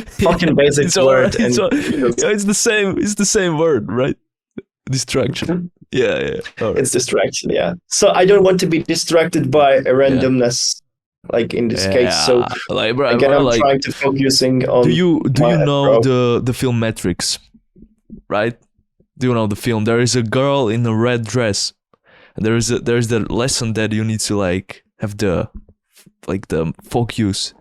S1: Fucking basic word.
S2: It's the same. It's the same word, right? Distraction. Yeah.
S1: Right. It's distraction. Yeah. So I don't want to be distracted by a randomness, like in this case. So
S2: like, bro,
S1: again, I'm trying to focusing on.
S2: Do you know the film Matrix? Right? Do you know the film? There is a girl in a red dress. And there's the lesson that you need to like have the focus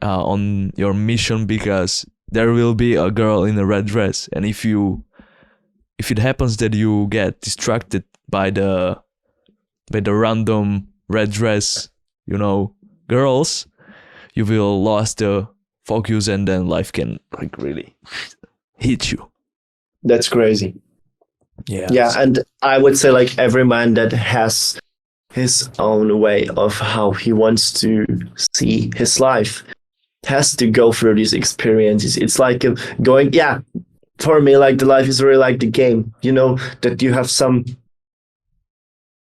S2: on your mission, because there will be a girl in a red dress, and if it happens that you get distracted by the random red dress, girls, you will lose the focus, and then life can like really hit you.
S1: That's crazy. Yeah, and I would say like every man that has his own way of how he wants to see his life has to go through these experiences. It's like for me, like the life is really like the game, that you have some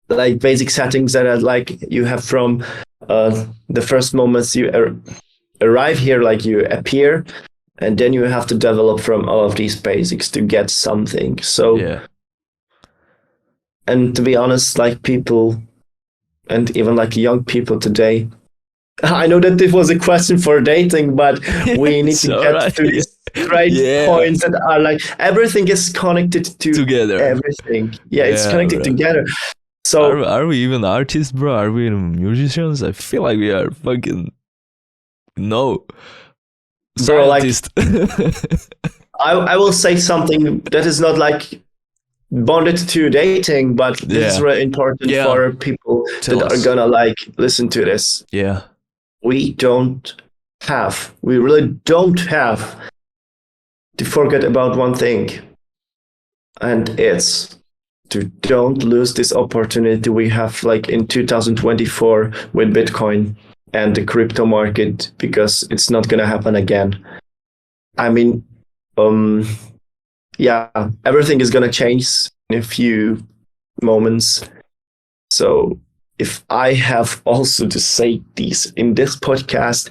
S1: like basic settings that are like you have from the first moments you arrive here, like you appear, and then you have to develop from all of these basics to get something. So, and to be honest, like people, and even like young people today, I know that this was a question for dating, but we need to get to these great points that are like everything is connected together. Everything, it's connected together. So,
S2: are we even artists, bro? Are we musicians? I feel like we are fucking scientists.
S1: I will say something that is not like bonded to dating, but this is really important for people that are gonna like listen to this.
S2: Yeah.
S1: We really don't have to forget about one thing, and it's to don't lose this opportunity we have like in 2024 with Bitcoin and the crypto market, because it's not gonna happen again. I mean, everything is gonna change in a few moments. So if I have also to say this in this podcast,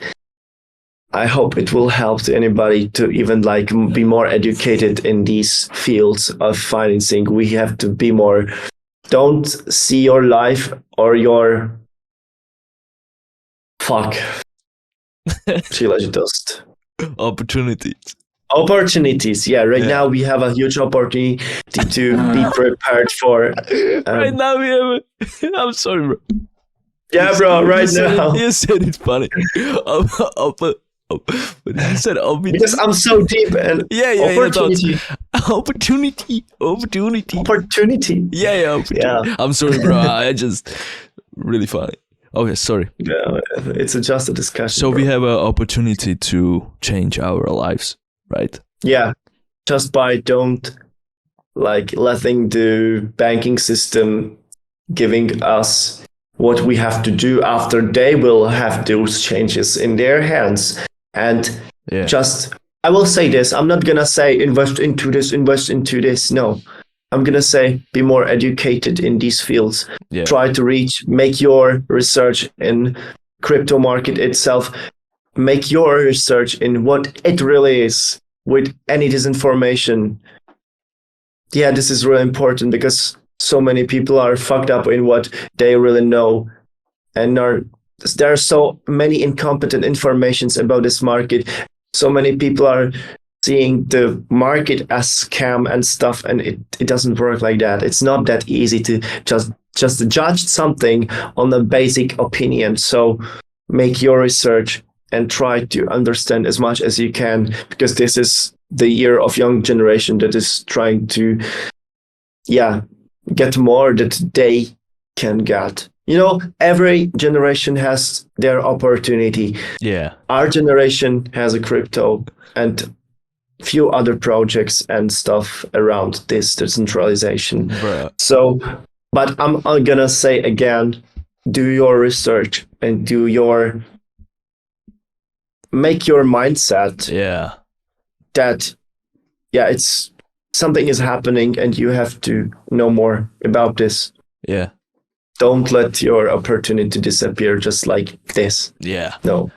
S1: I hope it will help to anybody to even like be more educated in these fields of financing. We have to be more. Don't see your life or your příležitost. Opportunities. Yeah, right now we have a huge opportunity to be prepared for.
S2: Right now we have. I'm sorry, bro.
S1: Yeah, bro. Right now.
S2: You said it's funny. But you said
S1: because I'm so deep and
S2: opportunity.
S1: Yeah.
S2: I'm sorry, bro. I just really funny. Okay, sorry.
S1: Yeah, it's just a discussion.
S2: So we have an opportunity to change our lives, right?
S1: Yeah, just by don't like letting the banking system giving us what we have to do after they will have those changes in their hands. And just, I will say this, I'm not gonna say invest into this. No, I'm gonna say be more educated in these fields.
S2: Yeah.
S1: Try to make your research in crypto market itself. Make your research in what it really is with any disinformation. Yeah, this is really important because so many people are fucked up in what they really know, and there are so many incompetent informations about this market. So many people are seeing the market as scam and stuff, and it doesn't work like that. It's not that easy to just judge something on a basic opinion. So make your research and try to understand as much as you can, because this is the year of young generation that is trying to get more that they can get. You know, every generation has their opportunity.
S2: Yeah.
S1: Our generation has a crypto and few other projects and stuff around this decentralization.
S2: Bruh.
S1: So, but I'm gonna say again, do your research and make your mindset.
S2: Yeah.
S1: That, it's something is happening and you have to know more about this.
S2: Yeah.
S1: Don't let your opportunity disappear just like this.
S2: Yeah.
S1: No.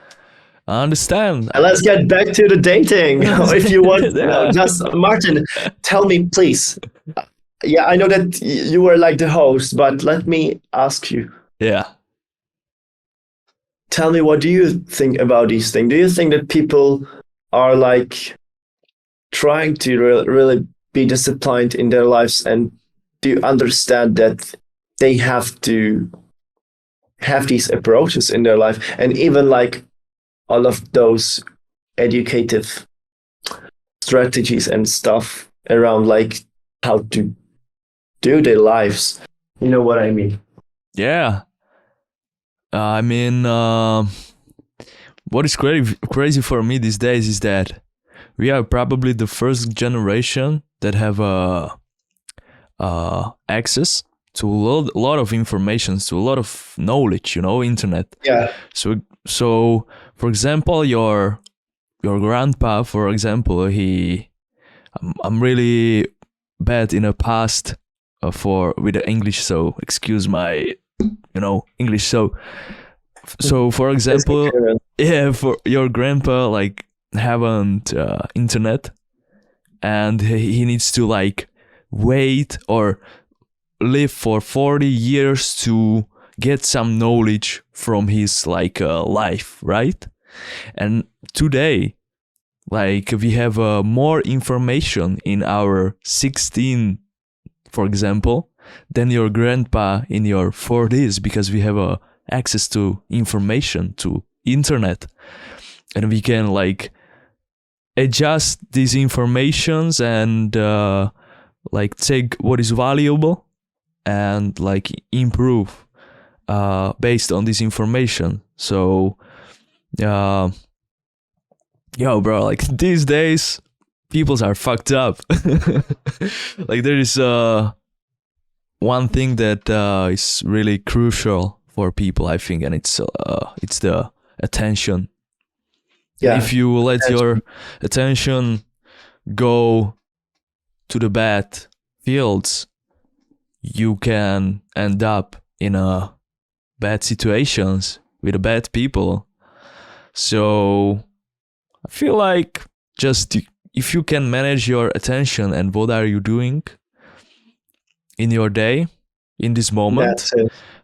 S2: I understand.
S1: And let's get back to the dating. If you want, just Martin, tell me, please. Yeah, I know that you were like the host, but let me ask you.
S2: Yeah.
S1: Tell me, what do you think about these things? Do you think that people are like trying to really be disciplined in their lives, and do you understand that they have to have these approaches in their life, and even like all of those educative strategies and stuff around like how to do their lives? You know what I mean?
S2: Yeah. I mean, what is crazy for me these days is that we are probably the first generation that have access to a lot of information, to a lot of knowledge, internet.
S1: Yeah.
S2: So for example, your grandpa, for example, I'm really bad in the past with the English, so excuse my English. So for example, for your grandpa like haven't internet, and he needs to like wait or live for 40 years to get some knowledge from his like life, right? And today, like we have more information in our 16, for example, than your grandpa in your 40s, because we have access to information, to internet, and we can like adjust these informations and like take what is valuable and like improve based on this information. So yo bro, like these days peoples are fucked up. Like there is one thing that is really crucial for people, I think, and it's the attention.
S1: Yeah.
S2: If you let your attention go to the bad fields, you can end up in bad situations with bad people. So I feel like just if you can manage your attention and what are you doing in your day, in this moment,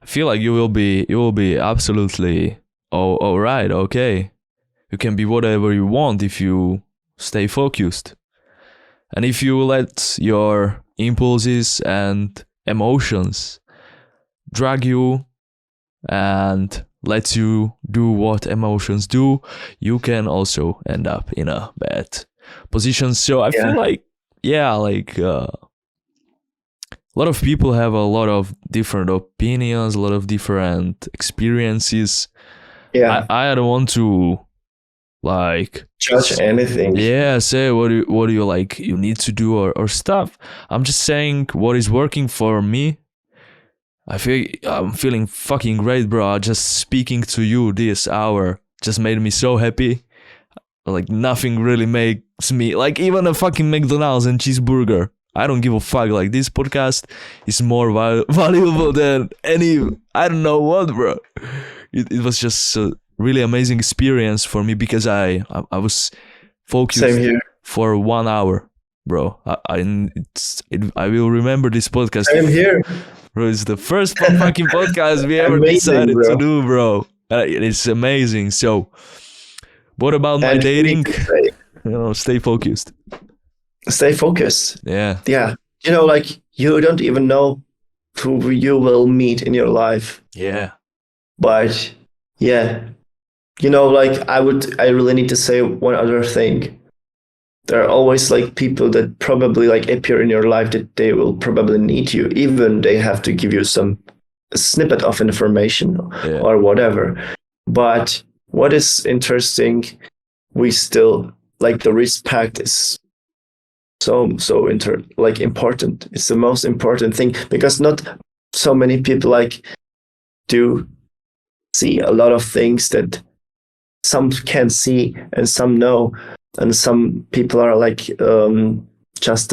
S2: I feel like you will be absolutely all right, okay. You can be whatever you want if you stay focused. And if you let your impulses and emotions drag you and let you do what emotions do, you can also end up in a bad position. So I feel like, a lot of people have a lot of different opinions, a lot of different experiences.
S1: Yeah.
S2: I don't want to like
S1: judge anything.
S2: Yeah, say what do you like you need to do or stuff. I'm just saying what is working for me. I'm feeling fucking great, bro. Just speaking to you this hour just made me so happy. Like nothing really makes me, like even a fucking McDonald's and cheeseburger, I don't give a fuck. Like this podcast is more valuable than any, I don't know what, bro. It was just a really amazing experience for me because I was focused for 1 hour, bro. I will remember this podcast.
S1: Same here.
S2: Bro, it's the first fucking podcast we ever decided to do, bro. It's amazing. So, what about my dating? Stay focused.
S1: Stay focused.
S2: Yeah.
S1: Yeah. Like you don't even know who you will meet in your life.
S2: Yeah.
S1: But yeah, like I really need to say one other thing. There are always like people that probably like appear in your life that they will probably need you, even they have to give you some snippet of information or whatever. But what is interesting, we still like the respect is so important. It's the most important thing because not so many people like do see a lot of things that some can see and some know, and some people are like just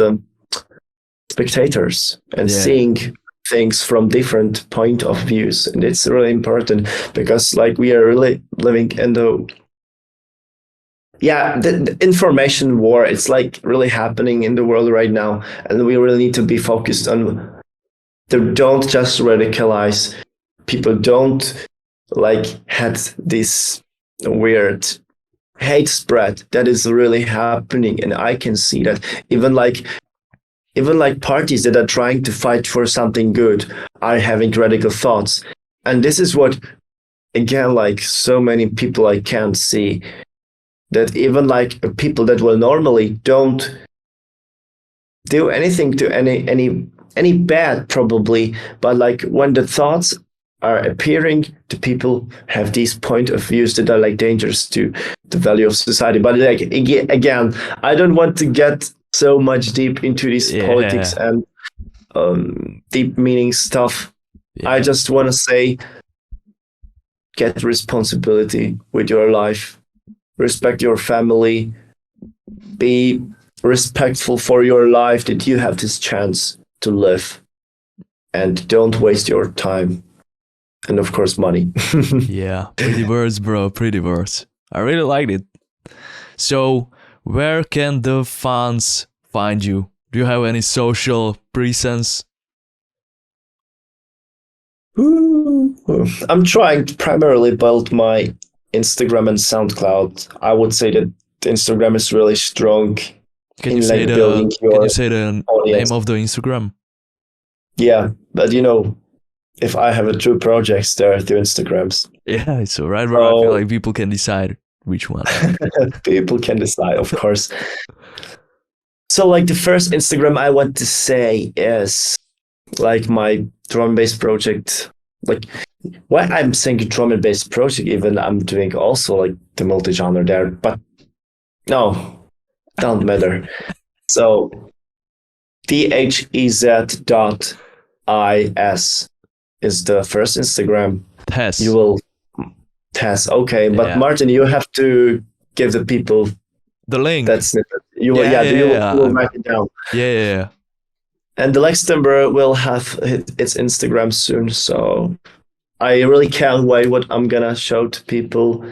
S1: spectators and seeing things from different point of views. And it's really important because like we are really living in the information war. It's like really happening in the world right now, and we really need to be focused on don't just radicalize people, don't like had this weird hate spread that is really happening. And I can see that even like parties that are trying to fight for something good are having radical thoughts. And this is what, again, like so many people I can't see, that even like people that will normally don't do anything to any bad probably, but like when the thoughts are appearing, the people have these point of views that are like dangerous to the value of society. But like again, I don't want to get so much deep into this politics and deep meaning stuff. I just want to say, get responsibility with your life, respect your family, be respectful for your life that you have this chance to live, and don't waste your time. And of course, money.
S2: Yeah, pretty words, bro. Pretty words. I really liked it. So, where can the fans find you? Do you have any social presence?
S1: I'm trying to primarily build my Instagram and SoundCloud. I would say that Instagram is really strong.
S2: Can you say the name of the Instagram?
S1: Yeah, but if I have 2 projects, there are 2 Instagrams.
S2: Yeah, it's alright, bro. I feel like people can decide which one.
S1: People can decide, of course. So like the first Instagram I want to say is like my drum and bass project. Like why I'm saying drum and bass project, even I'm doing also like the multi-genre there, but no, don't matter. So Thez.is is the first Instagram.
S2: Thez.
S1: You will Thez, okay, but
S2: Yeah.
S1: Martin, you have to give the people
S2: The link.
S1: that snippet. You will write it down.
S2: Yeah.
S1: And the Luxembourg will have its Instagram soon, so I really can't wait what I'm gonna show to people.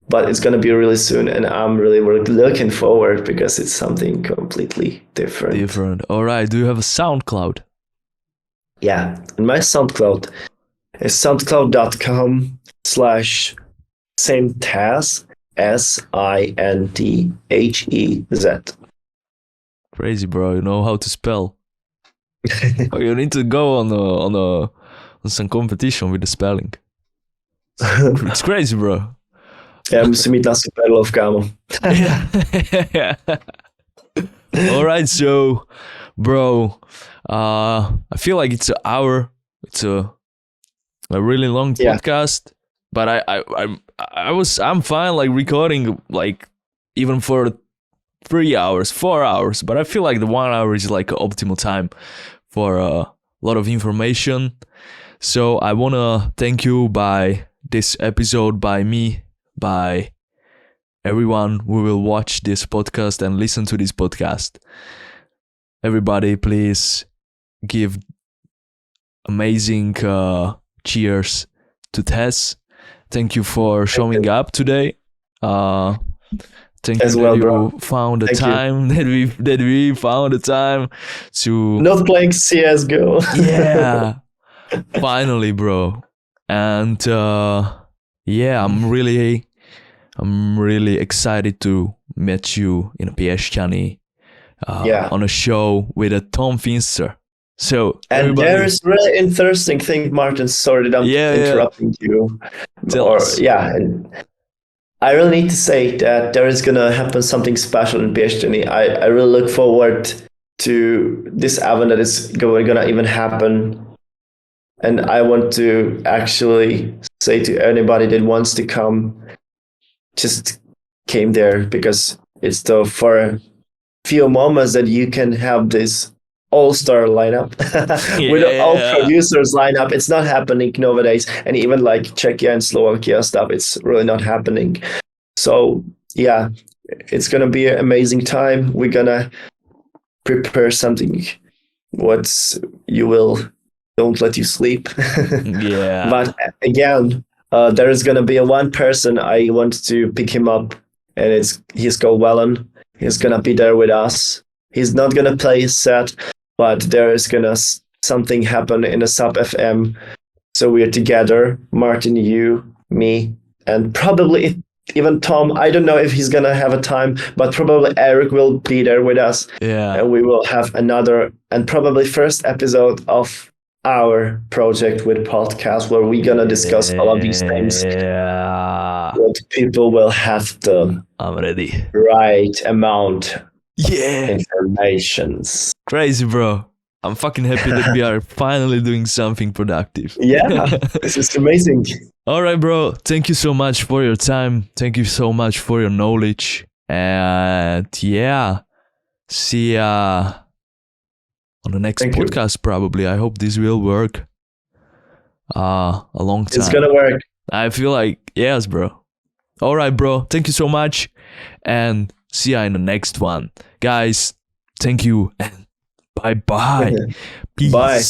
S1: But it's gonna be really soon, and I'm really looking forward because it's something completely different.
S2: All right. Do you have a SoundCloud?
S1: Yeah, and my SoundCloud is soundcloud.com/SintHez, SINTHEZ.
S2: Crazy, bro. You know how to spell. Oh, you need to go on some competition with the spelling. It's crazy, bro.
S1: Ja, musst du mitlassen, Battle-Aufgabe.
S2: Yeah. All right, so, bro, I feel like it's an hour. It's a really long podcast, but I'm fine like recording like even for 3 hours, 4 hours, but I feel like the 1 hour is like an optimal time for a lot of information. So I wanna thank you by this episode, by me, by everyone who will watch this podcast and listen to this podcast. Everybody, please give amazing cheers to Thez. Thank you for showing up today. Thank you that you found the time that we found the time to
S1: not playing CS:GO.
S2: Yeah, finally, bro. And yeah, I'm really excited to meet you in Piešťany on a show with a Tom Finster. So
S1: and there's really interesting thing, Martin. Sorry that I'm interrupting you. And I really need to say that there is gonna happen something special in Piešťany. I really look forward to this event that is gonna even happen. And I want to actually say to anybody that wants to come, just came there, because it's for a few moments that you can have this all-star lineup with all producers lineup. It's not happening nowadays, and even like Czechia and Slovakia stuff, it's really not happening. So yeah, it's gonna be an amazing time. We're gonna prepare something don't let you sleep.
S2: Yeah.
S1: But again, there is gonna be one person I want to pick him up, and he's called Wellen. He's gonna be there with us. He's not gonna play his set, but there is gonna something happen in the sub FM. So we're together, Martin, you, me, and probably even Tom. I don't know if he's gonna have a time, but probably Eric will be there with us.
S2: Yeah.
S1: And we will have another and probably first episode of our project with podcast where we're gonna discuss all of these things.
S2: Yeah.
S1: What people will have the
S2: I'm ready.
S1: Right amount informations.
S2: Crazy, bro. I'm fucking happy that we are finally doing something productive.
S1: Yeah, this is amazing.
S2: All right, bro. Thank you so much for your time. Thank you so much for your knowledge. And yeah, see ya on the next podcast, probably. I hope this will work. A long time.
S1: It's gonna work.
S2: I feel like, yes, bro. All right, bro. Thank you so much. And see ya in the next one. Guys, thank you. And bye-bye. Peace.
S1: Bye.